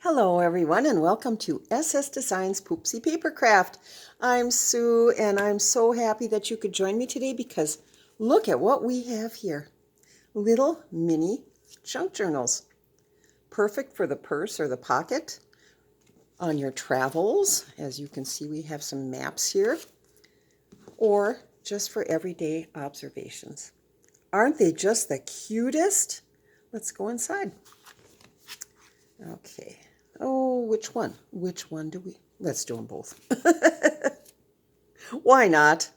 Hello everyone and welcome to SS Designs Poopsie Papercraft. I'm Sue and I'm so happy that you could join me today because look at what we have here. Little mini junk journals. Perfect for the purse or the pocket on your travels. As you can see, we have some maps here, or just for everyday observations. Aren't they just the cutest? Let's go inside. Okay. Oh, which one? Which one do we? Let's do them both. Why not?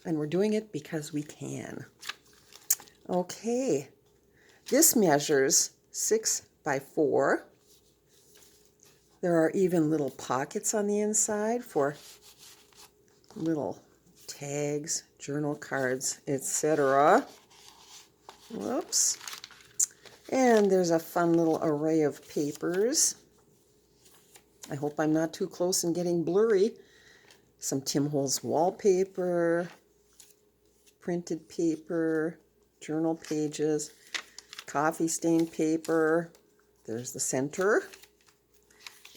And we're doing it because we can. Okay. This measures 6 by 4. There are even little pockets on the inside for little tags, journal cards, etc. Whoops. And there's a fun little array of papers. I hope I'm not too close and getting blurry. Some Tim Holtz wallpaper, printed paper, journal pages, coffee stained paper. There's the center.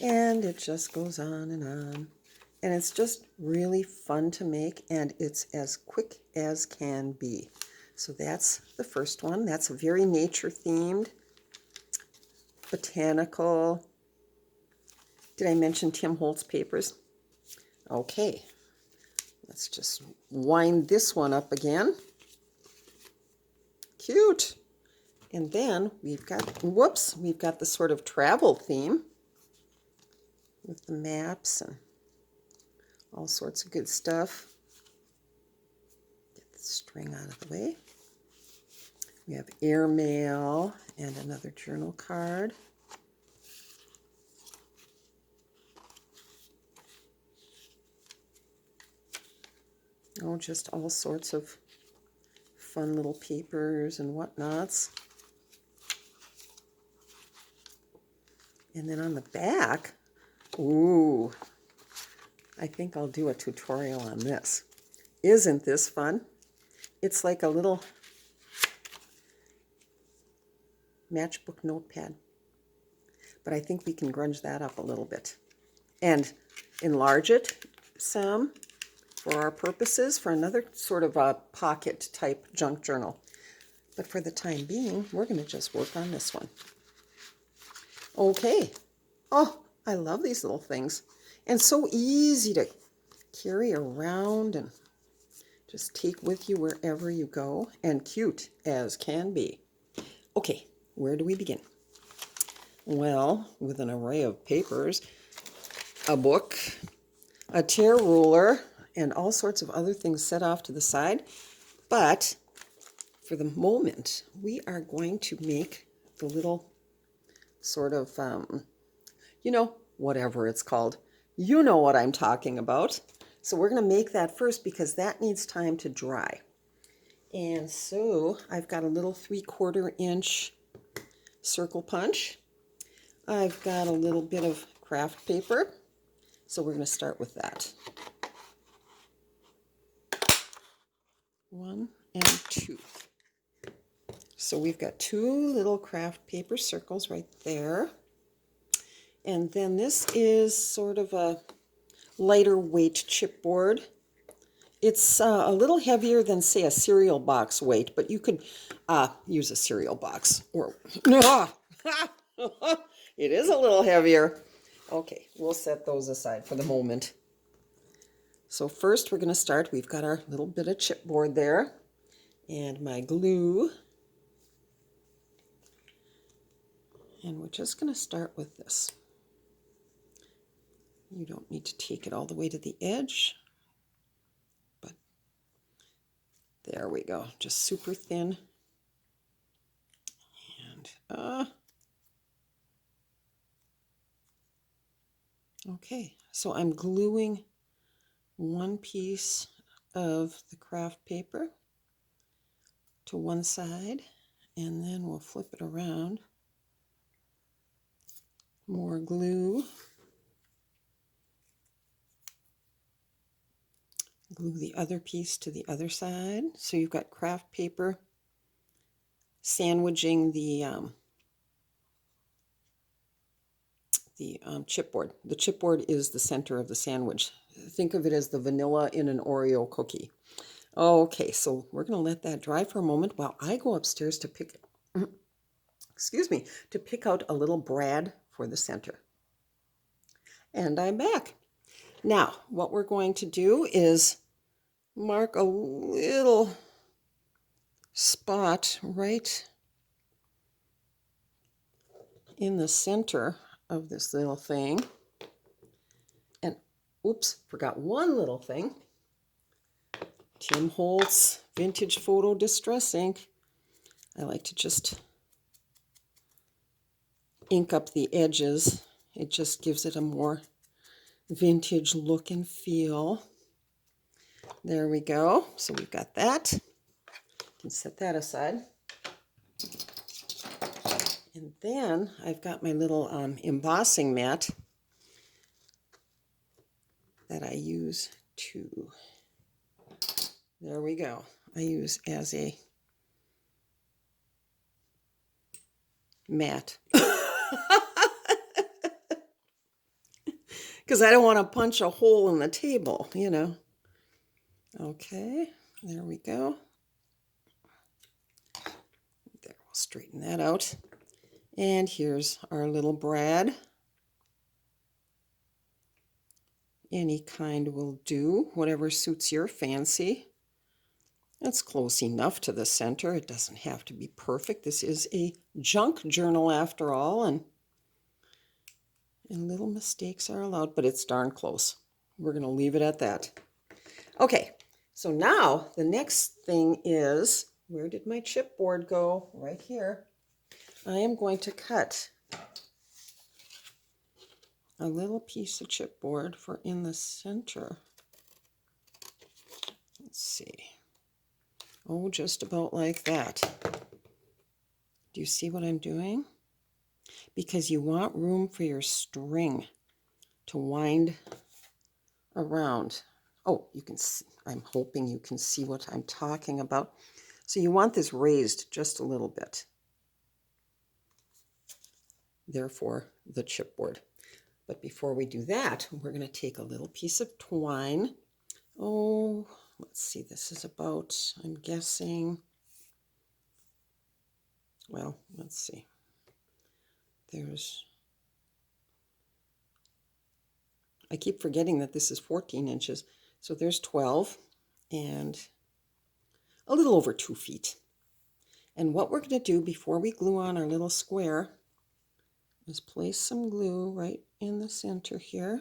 And it just goes on and on. And it's just really fun to make, and it's as quick as can be. So that's the first one. That's a very nature-themed, botanical. Did I mention Tim Holtz papers? Okay, let's just wind this one up again. Cute. And then we've got, whoops, we've got the sort of travel theme with the maps and all sorts of good stuff. Get the string out of the way. We have airmail and another journal card. Oh, just all sorts of fun little papers and whatnots. And then on the back, ooh, I think I'll do a tutorial on this. Isn't this fun? It's like a little matchbook notepad. But I think we can grunge that up a little bit and enlarge it some for our purposes, for another sort of a pocket type junk journal. But for the time being, we're going to just work on this one. Okay. Oh, I love these little things. And so easy to carry around and just take with you wherever you go. And cute as can be. Okay, where do we begin? Well, with an array of papers, a book, a tear ruler, and all sorts of other things set off to the side. But for the moment, we are going to make the little sort of, whatever it's called. You know what I'm talking about. So we're going to make that first because that needs time to dry. And so I've got a little 3/4 inch circle punch. I've got a little bit of craft paper. So we're going to start with that. 1 and 2. So we've got 2 little craft paper circles right there. And then this is sort of a lighter weight chipboard. It's a little heavier than, say, a cereal box weight, but you could use a cereal box. Or it is a little heavier. Okay, we'll set those aside for the moment. So first we're going to start. We've got our little bit of chipboard there and my glue. And we're just going to start with this. You don't need to take it all the way to the edge, but there we go. Just super thin. And okay, so I'm gluing one piece of the craft paper to one side, and then we'll flip it around. More glue. Glue the other piece to the other side. So you've got craft paper sandwiching the the chipboard. The chipboard is the center of the sandwich. Think of it as the vanilla in an Oreo cookie. Okay, so we're going to let that dry for a moment while I go upstairs to pick, excuse me, to pick out a little brad for the center. And I'm back. Now, what we're going to do is mark a little spot right in the center of this little thing. And oops, forgot one little thing. Tim Holtz Vintage Photo Distress Ink. I like to just ink up the edges. It just gives it a more vintage look and feel. There we go. So we've got that. You can set that aside. And then I've got my little embossing mat that I use to, there we go. I use as a mat. Because I don't want to punch a hole in the table, you know. Okay, there we go. There, we'll straighten that out. And here's our little brad. Any kind will do, whatever suits your fancy. That's close enough to the center. It doesn't have to be perfect. This is a junk journal after all, and little mistakes are allowed, but it's darn close. We're going to leave it at that. Okay, so now the next thing is, where did my chipboard go? Right here. I am going to cut a little piece of chipboard for in the center. Let's see. Oh, just about like that. Do you see what I'm doing? Because you want room for your string to wind around. Oh, you can see, I'm hoping you can see what I'm talking about. So you want this raised just a little bit. Therefore, the chipboard. But before we do that, we're going to take a little piece of twine. Oh, let's see, this is about, I'm guessing, well, let's see. I keep forgetting that this is 14 inches. So there's 12 and a little over 2 feet. And what we're going to do before we glue on our little square is place some glue right in the center here.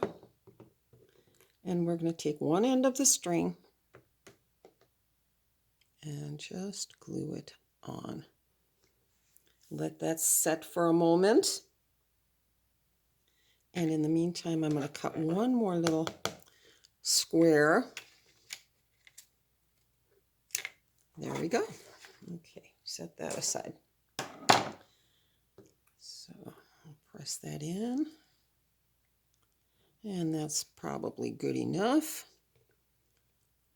And we're going to take one end of the string and just glue it on. Let that set for a moment. And in the meantime, I'm going to cut one more little square. There we go. Okay, set that aside. So I'll press that in. And that's probably good enough.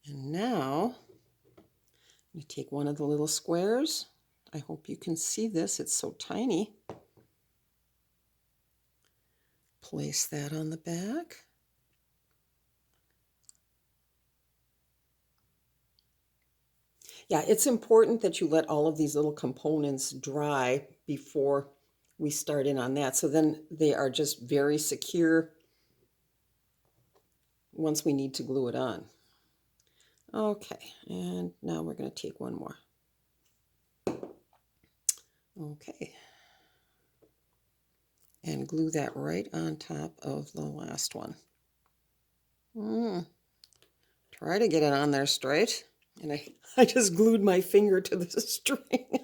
And now I'm going to take one of the little squares. I hope you can see this. It's so tiny. Place that on the back. Yeah, it's important that you let all of these little components dry before we start in on that. So then they are just very secure once we need to glue it on. Okay, and now we're going to take one more. Okay. And glue that right on top of the last one. Try to get it on there straight. And I just glued my finger to the string.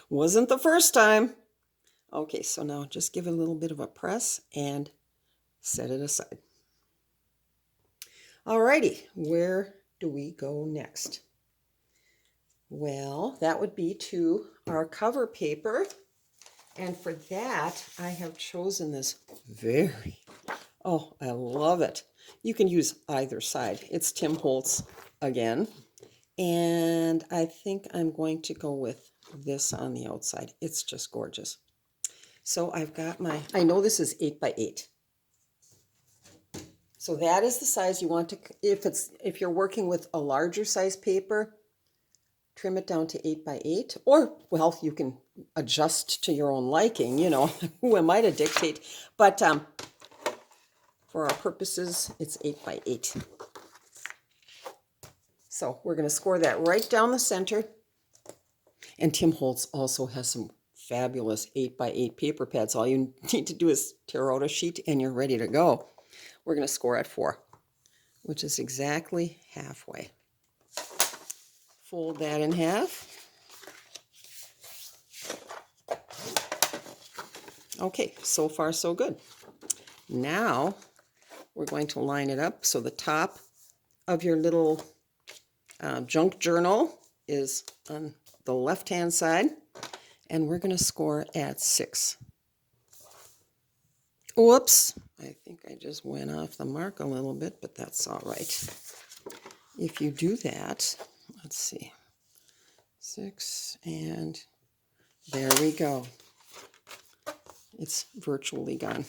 Wasn't the first time. Okay, so now just give it a little bit of a press and set it aside. Alrighty, where do we go next? Well, that would be to our cover paper. And for that, I have chosen this oh, I love it. You can use either side. It's Tim Holtz again. And I think I'm going to go with this on the outside. It's just gorgeous. So I've got I know this is 8 by 8. So that is the size you want to, if you're working with a larger size paper, trim it down to 8 by 8, or, well, you can adjust to your own liking, who am I to dictate? But for our purposes, it's 8 by 8. So we're going to score that right down the center. And Tim Holtz also has some fabulous 8 by 8 paper pads. All you need to do is tear out a sheet and you're ready to go. We're going to score at 4, which is exactly halfway. Fold that in half. Okay, so far so good. Now we're going to line it up so the top of your little junk journal is on the left-hand side, and we're going to score at 6. Whoops, I think I just went off the mark a little bit, but that's all right. If you do that, let's see, 6, and there we go. It's virtually gone.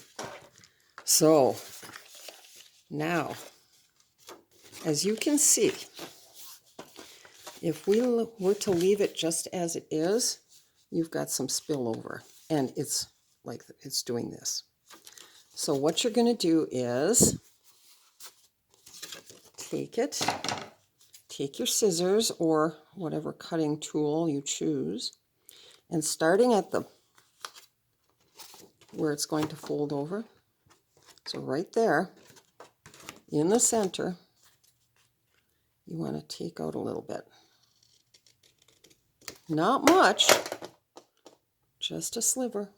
So now, as you can see, if we were to leave it just as it is, you've got some spillover, and it's like it's doing this. So what you're going to do is take your scissors or whatever cutting tool you choose, and starting at where it's going to fold over, so right there in the center, you want to take out a little bit. Not much, just a sliver.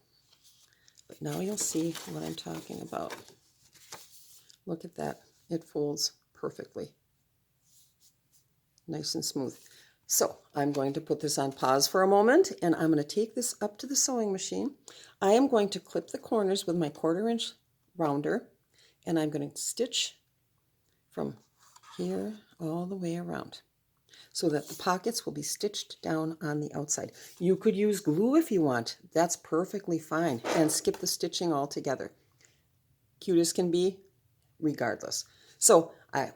But now you'll see what I'm talking about. Look at that. It folds perfectly. Nice and smooth. So I'm going to put this on pause for a moment, and I'm going to take this up to the sewing machine. I am going to clip the corners with my 1/4 inch rounder, and I'm going to stitch from here all the way around so that the pockets will be stitched down on the outside. You could use glue if you want. That's perfectly fine, and skip the stitching altogether. Cute as can be, regardless. So,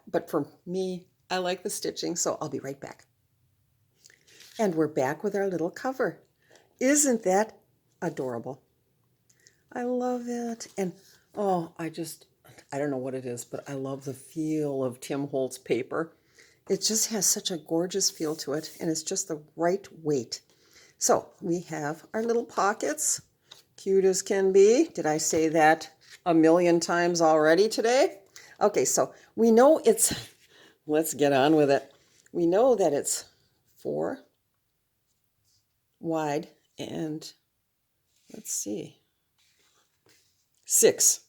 but for me, I like the stitching, so I'll be right back. And we're back with our little cover. Isn't that adorable? I love it. And oh, I don't know what it is, but I love the feel of Tim Holtz paper. It just has such a gorgeous feel to it, and it's just the right weight. So we have our little pockets, cute as can be. Did I say that a million times already today? Okay, so we know let's get on with it. We know that it's 4 wide and, let's see, 6.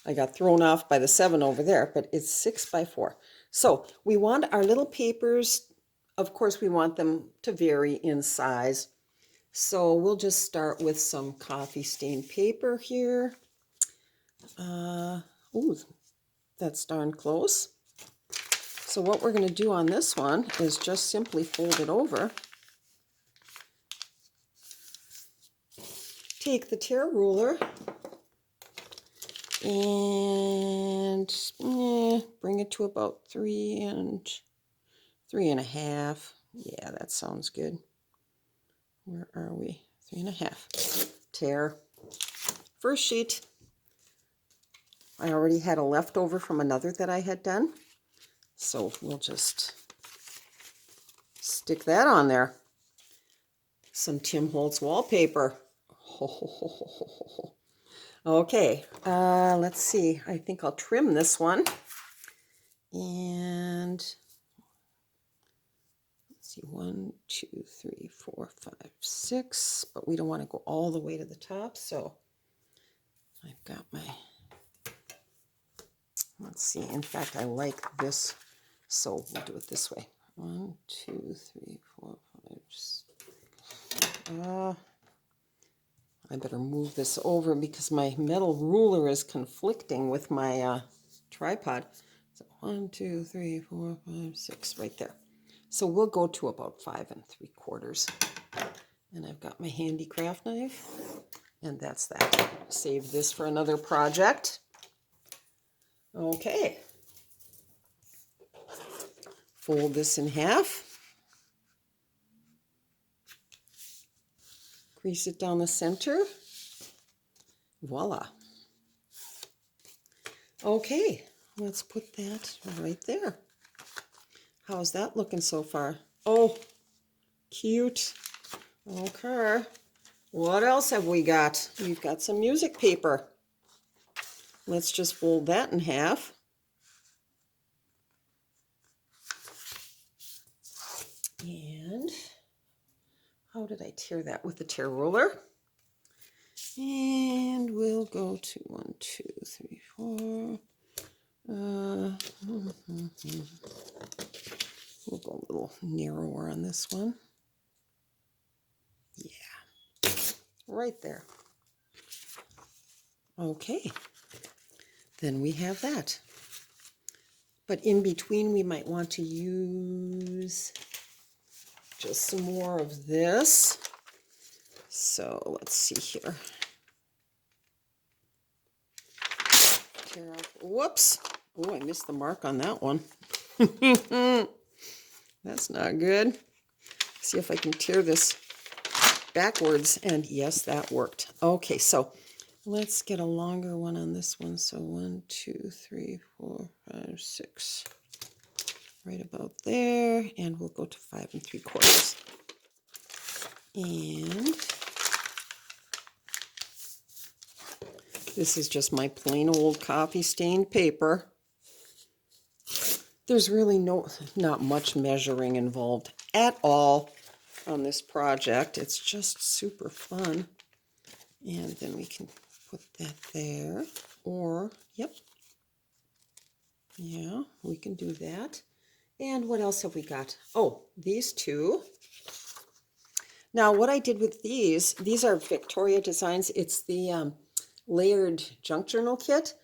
I got thrown off by the 7 over there, but it's 6 by 4. So we want our little papers, of course, we want them to vary in size. So we'll just start with some coffee stained paper here. Ooh, that's darn close. So what we're going to do on this one is just simply fold it over. Take the tear ruler and bring it to about 3 and 3.5. Yeah, that sounds good. Where are we? 3.5. Tear. First sheet. I already had a leftover from another that I had done, so we'll just stick that on there. Some Tim Holtz wallpaper. Okay, let's see. I think I'll trim this one. And let's see, 1, 2, 3, 4, 5, 6. But we don't want to go all the way to the top, so I've got my, let's see. In fact, I like this, so we'll do it this way. 1, 2, 3, 4, 5, 6. I better move this over because my metal ruler is conflicting with my tripod. So 1, 2, 3, 4, 5, 6, right there. So we'll go to about 5 3/4. And I've got my handy craft knife. And that's that. Save this for another project. Okay. Fold this in half. Crease it down the center. Voila. Okay, let's put that right there. How's that looking so far? Oh, cute. Okay. What else have we got? We've got some music paper. Let's just fold that in half. And how did I tear that? With the tear ruler. And we'll go to 1, 2, 3, 4. We'll go a little narrower on this one. Yeah, right there. Okay, then we have that. But in between, we might want to use just some more of this. So let's see here. Tear off. Whoops. Oh, I missed the mark on that one. That's not good. See if I can tear this backwards. And yes, that worked. Okay, so let's get a longer one on this one. So 1, 2, 3, 4, 5, 6. Right about there. And we'll go to 5 3/4. And this is just my plain old coffee stained paper. There's really not much measuring involved at all on this project. It's just super fun. And then we can put that there. Or, yep. Yeah, we can do that. And what else have we got? Oh, these two. Now, what I did with these are Victoria Designs. It's the layered junk journal kit,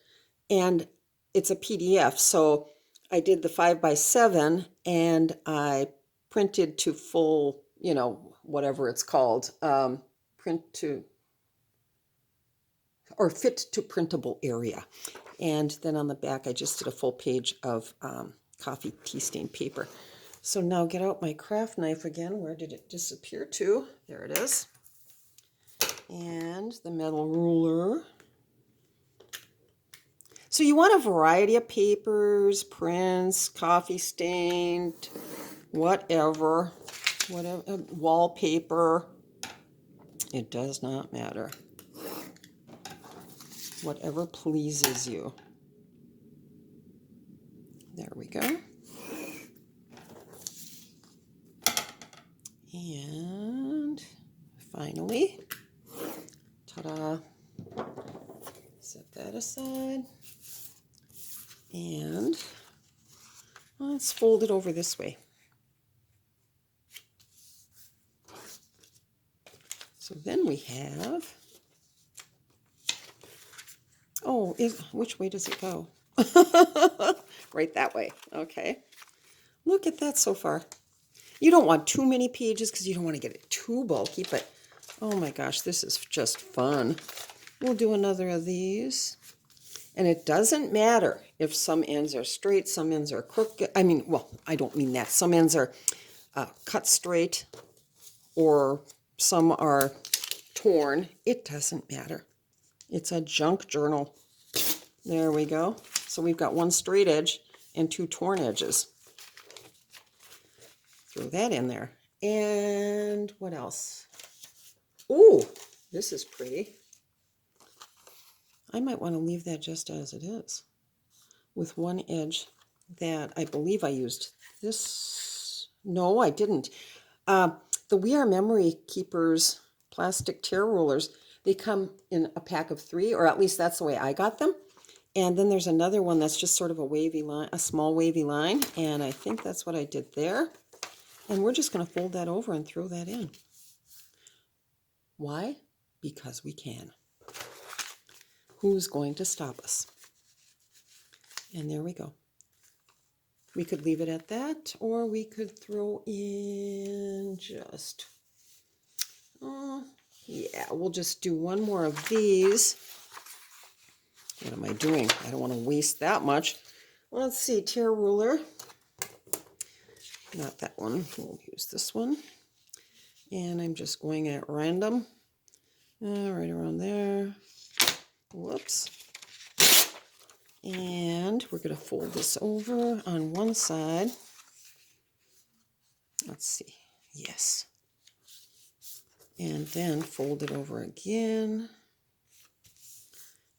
and it's a PDF. So I did the 5x7, and I printed to full, whatever it's called, fit to printable area. And then on the back, I just did a full page of coffee tea stain paper. So now get out my craft knife again. Where did it disappear to? There it is. And the metal ruler. So you want a variety of papers, prints, coffee stained, whatever, wallpaper. It does not matter. Whatever pleases you. There we go. And finally, ta-da, set that aside. And let's fold it over this way. So then we have, which way does it go? Right that way. Okay. Look at that so far. You don't want too many pages because you don't want to get it too bulky, but oh my gosh, this is just fun. We'll do another of these. And it doesn't matter if some ends are straight, some ends are crooked. I don't mean that. Some ends are cut straight or some are torn. It doesn't matter. It's a junk journal. There we go. So we've got one straight edge and 2 torn edges. Throw that in there. And what else? Oh, this is pretty. I might want to leave that just as it is, with one edge that I believe I used this. No, I didn't. The We Are Memory Keepers plastic tear rulers, they come in a pack of 3, or at least that's the way I got them. And then there's another one that's just sort of a wavy line, a small wavy line, and I think that's what I did there. And we're just going to fold that over and throw that in. Why? Because we can. Who's going to stop us? And there we go. We could leave it at that, or we could throw in just Yeah, we'll just do one more of these. What am I doing? I don't want to waste that much. Let's see, tear ruler. Not that one. We'll use this one. And I'm just going at random. Right around there. Whoops. And we're going to fold this over on one side. Let's see. Yes. And then fold it over again.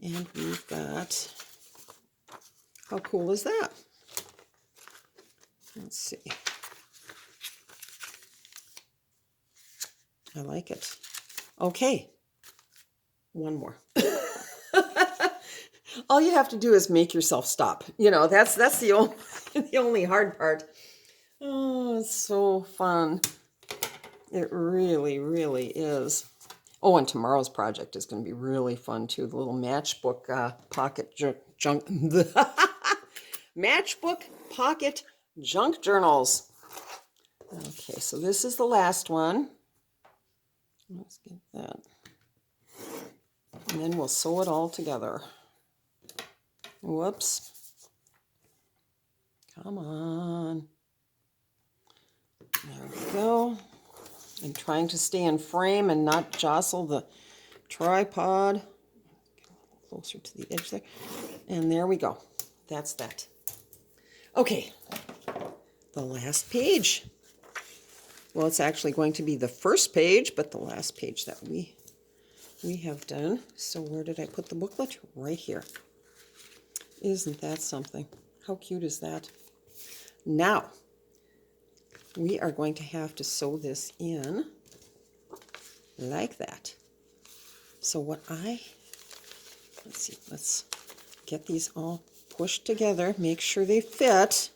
And we've got, how cool is that? Let's see. I like it. Okay. One more. All you have to do is make yourself stop. You know, that's the only, the only hard part. Oh, it's so fun. It really, really is. Oh, and tomorrow's project is going to be really fun too. The little matchbook pocket junk. Matchbook pocket junk journals. Okay, so this is the last one. Let's get that. And then we'll sew it all together. Whoops. Come on. There we go. I'm trying to stay in frame and not jostle the tripod. Get a little closer to the edge there. And there we go. That's that. Okay. The last page. Well, it's actually going to be the first page, but the last page that we have done. So where did I put the booklet? Right here. Isn't that something? How cute is that? Now, we are going to have to sew this in like that. So let's see, let's get these all pushed together, make sure they fit.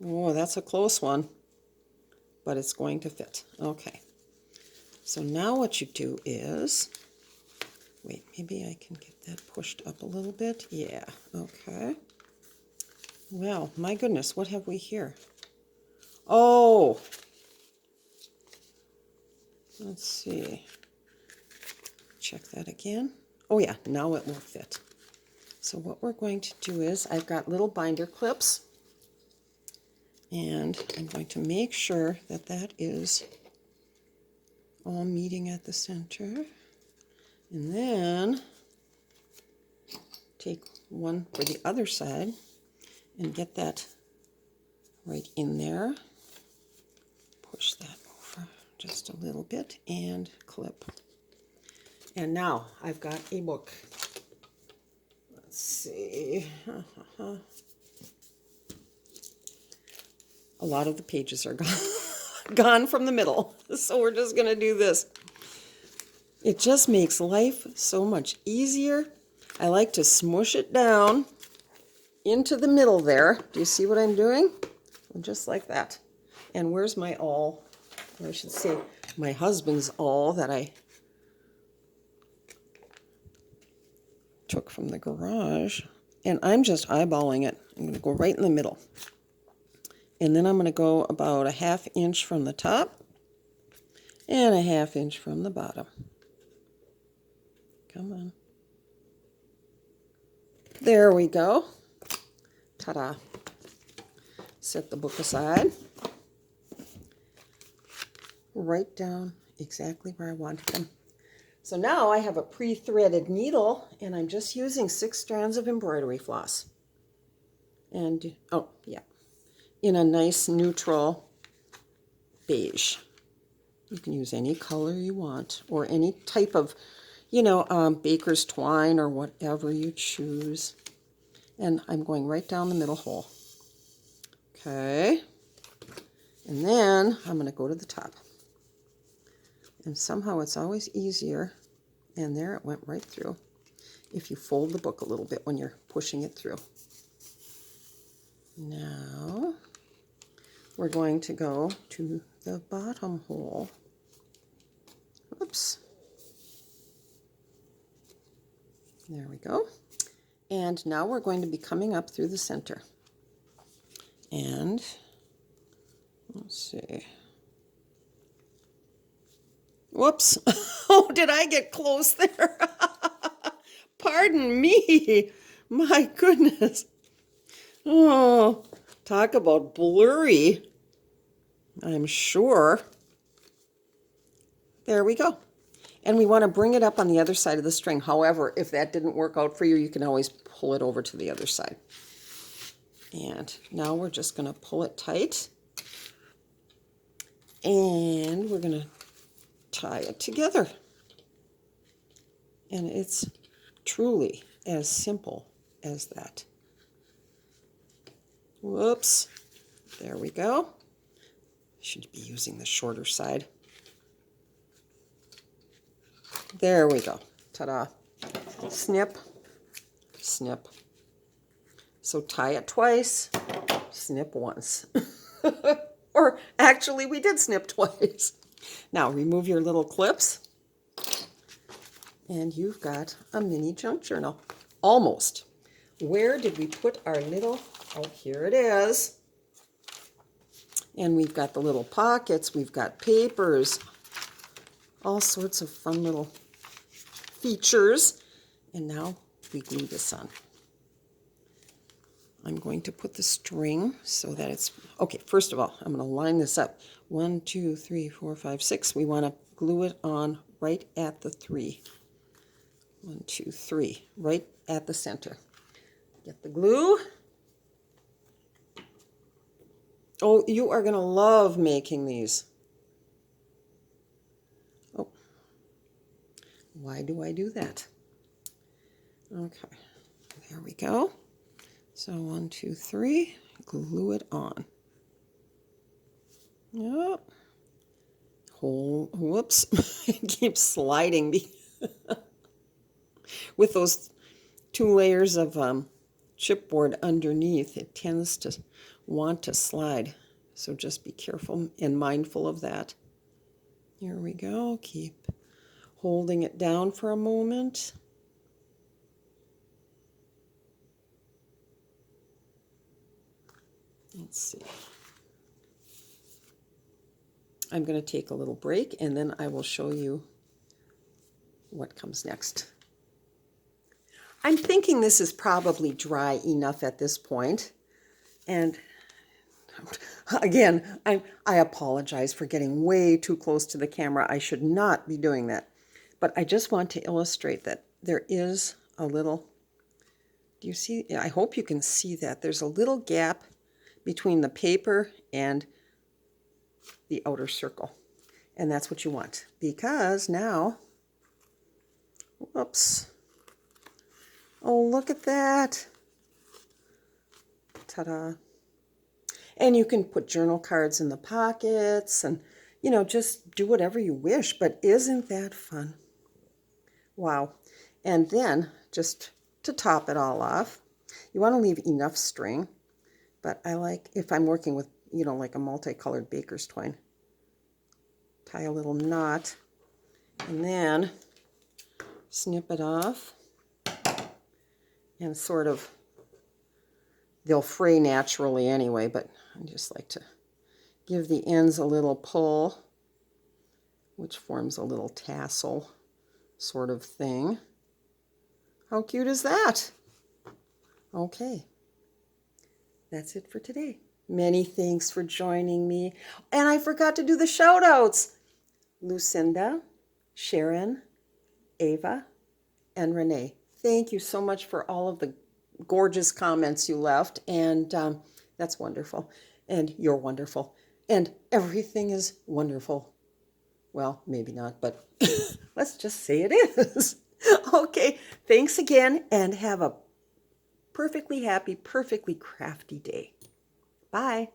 Oh, that's a close one, but it's going to fit. Okay. So now what you do is, wait, maybe I can get that pushed up a little bit. Yeah, okay. Well, my goodness, what have we here? Oh, let's see. Check that again. Oh yeah, now it will fit. So what we're going to do is, I've got little binder clips, and I'm going to make sure that that is all meeting at the center. And then take one for the other side and get that right in there. Push that over just a little bit and clip. And now I've got a book. Let's see. A lot of the pages are gone from the middle. So we're just going to do this. It just makes life so much easier. I like to smush it down into the middle there. Do you see what I'm doing? Just like that. And where's my awl? Or I should say my husband's awl that I took from the garage. And I'm just eyeballing it. I'm going to go right in the middle. And then I'm going to go about a 1/2 inch from the top and a 1/2 inch from the bottom. Come on. There we go. Ta-da. Set the book aside. Right down exactly where I wanted them. So now I have a pre-threaded needle, and I'm just using 6 strands of embroidery floss. And, oh, yeah, in a nice neutral beige. You can use any color you want, or any type of, baker's twine or whatever you choose. And I'm going right down the middle hole. Okay. And then I'm going to go to the top. And somehow it's always easier, and there it went right through, if you fold the book a little bit when you're pushing it through. Now we're going to go to the bottom hole. Oops. There we go. And now we're going to be coming up through the center. And let's see. Whoops. Oh, did I get close there? Pardon me. My goodness. Oh, talk about blurry. I'm sure. There we go. And we want to bring it up on the other side of the string. However, if that didn't work out for you, you can always pull it over to the other side. And now we're just going to pull it tight. And we're going to tie it together. And it's truly as simple as that. Whoops. There we go. Should be using the shorter side. There we go. Ta-da. Snip, snip. So tie it twice, snip once. Or actually, we did snip twice. Now remove your little clips. And you've got a mini junk journal. Almost. Where did we put our little... Oh, here it is. And we've got the little pockets. We've got papers. All sorts of fun little features. And now we glue this on. I'm going to put the string so that it's... Okay, first of all, I'm going to line this up. 1, 2, 3, 4, 5, 6. We want to glue it on right at the 3. 1, 2, 3. Right at the center. Get the glue. Oh, you are going to love making these. Oh, why do I do that? Okay, there we go. So 1, 2, 3, glue it on. Yep. Whoops, it keeps sliding with those 2 layers of chipboard underneath. It tends to want to slide, so just be careful and mindful of that. Here we go. Keep holding it down for a moment. Let's see. I'm going to take a little break and then I will show you what comes next. I'm thinking this is probably dry enough at this point. And again, I apologize for getting way too close to the camera. I should not be doing that. But I just want to illustrate that there is a little, do you see? I hope you can see that. There's a little gap between the paper and the outer circle. And that's what you want, because now, whoops. Oh, look at that. Ta-da. And you can put journal cards in the pockets and, you know, just do whatever you wish. But isn't that fun? Wow. And then, just to top it all off, you want to leave enough string. But I like, if I'm working with, you know, like a multicolored baker's twine, tie a little knot and then snip it off and sort of, they'll fray naturally anyway, but I just like to give the ends a little pull, which forms a little tassel sort of thing. How cute is that? Okay. That's it for today. Many thanks for joining me. And I forgot to do the shout outs. Lucinda, Sharon, Ava, and Renee. Thank you so much for all of the gorgeous comments you left. And that's wonderful. And you're wonderful. And everything is wonderful. Well, maybe not, but let's just say it is. Okay, thanks again and have a perfectly happy, perfectly crafty day. Bye.